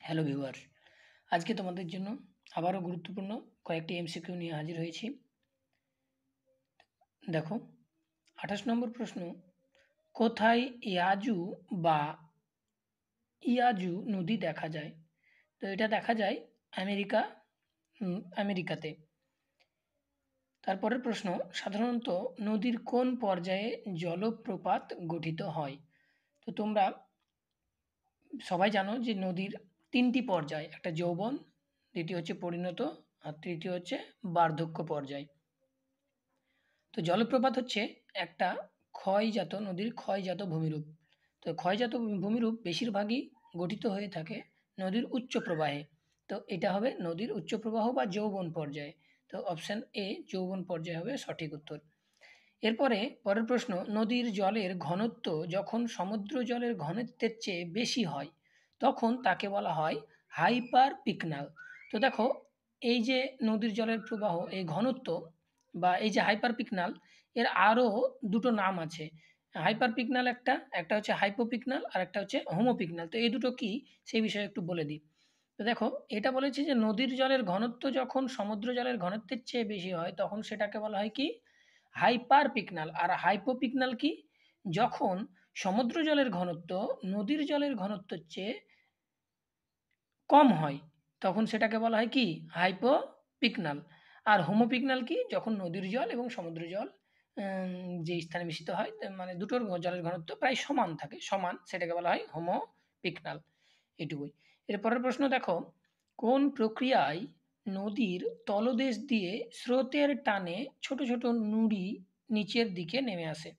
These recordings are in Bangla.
হ্যালো ভিউয়ার, আজকে তোমাদের জন্য আবারও গুরুত্বপূর্ণ কয়েকটি এমসিকিউ নিয়ে হাজির হয়েছি। দেখো, 28 নম্বর প্রশ্ন, কোথায় ইয়াজু বা ইয়াজু নদী দেখা যায়? তো এটা দেখা যায় আমেরিকাতে। তারপরের প্রশ্ন, সাধারণত নদীর কোন পর্যায়ে জলপ্রপাত গঠিত হয়? তো তোমরা সবাই জানো যে নদীর 3টি পর্যায়, একটা যৌবন, দ্বিতীয় হচ্ছে পরিণত, আর তৃতীয় হচ্ছে বার্ধক্য পর্যায়। তো জলপ্রপাত হচ্ছে একটা নদীর ক্ষয়জাত ভূমিরূপ। তো ক্ষয়জাত ভূমিরূপ বেশিরভাগই গঠিত হয়ে থাকে নদীর উচ্চ প্রবাহে। তো এটা হবে নদীর উচ্চ প্রবাহ বা যৌবন পর্যায়ে। তো অপশান এ যৌবন পর্যায়ে হবে সঠিক উত্তর। এরপরে পরের প্রশ্ন, নদীর জলের ঘনত্ব যখন সমুদ্র জলের ঘনত্বের চেয়ে বেশি হয় তখন তাকে বলা হয় হাইপার পিকনাল। তো দেখো, এই যে নদীর জলের প্রবাহ, এই ঘনত্ব বা এই যে হাইপার পিকনাল, এর আরও দুটো নাম আছে। হাইপার পিকনাল একটা একটা হচ্ছে হাইপোপিকনাল আর একটা হচ্ছে হোমোপিকনাল। তো এই দুটো কি সেই বিষয়ে একটু বলে দিই। তো দেখো, এটা বলেছে যে নদীর জলের ঘনত্ব যখন সমুদ্র জলের ঘনত্বের চেয়ে বেশি হয় তখন সেটাকে বলা হয় কি হাইপার পিকনাল। আর হাইপোপিকনাল কি, যখন সমুদ্র জলের ঘনত্ব নদীর জলের ঘনত্বের চেয়ে কম হয় তখন সেটাকে বলা হয় কি হাইপোপিকনাল। আর হোমোপিকনাল কি, যখন নদীর জল এবং সমুদ্র জল যে স্থানে মিশিত হয়, মানে দুটোর জলের ঘনত্ব প্রায় সমান থাকে, সেটাকে বলা হয় হোমোপিকনাল। এটুকুই। এর পরের প্রশ্ন দেখো, কোন প্রক্রিয়ায় নদীর তলদেশ দিয়ে স্রোতের টানে ছোট ছোট নুড়ি নিচের দিকে নেমে আসে?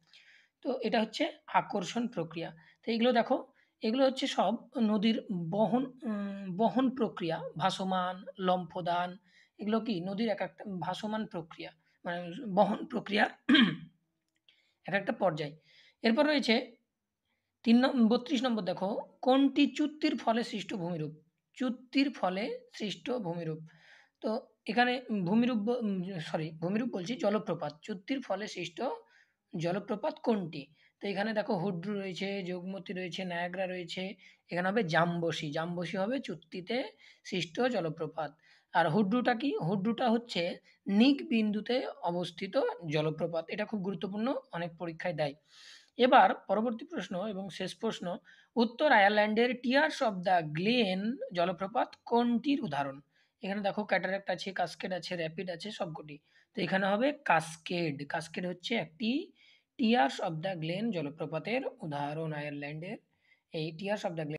তো এটা হচ্ছে আকর্ষণ প্রক্রিয়া। তো এগুলো দেখো, এগুলো হচ্ছে সব নদীর বহন প্রক্রিয়া, ভাসমান, লম্ফদান, এগুলো কি নদীর এক একটা ভাসমান প্রক্রিয়া, মানে বহন প্রক্রিয়ার এক একটা পর্যায়। এরপর রয়েছে 32 নম্বর, দেখো, কোনটি চুক্তির ফলে সৃষ্ট ভূমিরূপ? চুক্তির ফলে সৃষ্ট ভূমিরূপ। তো এখানে ভূমিরূপ বলছি, জলপ্রপাত। চুক্তির ফলে সৃষ্ট জলপ্রপাত কোনটি? তো এখানে দেখো, হুড্রু রয়েছে, যোগমতি রয়েছে, নায়াগ্রা রয়েছে। এখানে হবে জামবসি। জামবসি হবে চুক্তিতে সৃষ্ট জলপ্রপাত। আর হুড্রুটা কি? হুড্রুটা হচ্ছে নিক বিন্দুতে অবস্থিত জলপ্রপাত। এটা খুব গুরুত্বপূর্ণ, অনেক পরীক্ষায় দেয়। এবার পরবর্তী প্রশ্ন এবং শেষ প্রশ্ন, উত্তর আয়ারল্যান্ডের টিয়ার্স অফ দ্য গ্লেন জলপ্রপাত কোনটির উদাহরণ? এখানে দেখো, ক্যাটারাক্ট আছে, কাসকেড আছে, র্যাপিড আছে, সবকটি। তো এখানে হবে কাসকেড। কাসকেড হচ্ছে একটি টিয়ার্স অফ দ্য গ্লেন জলপ্রপাতের উদাহরণ আয়ারল্যান্ডের। এই টিয়ার্স অফ দ্য গ্লেন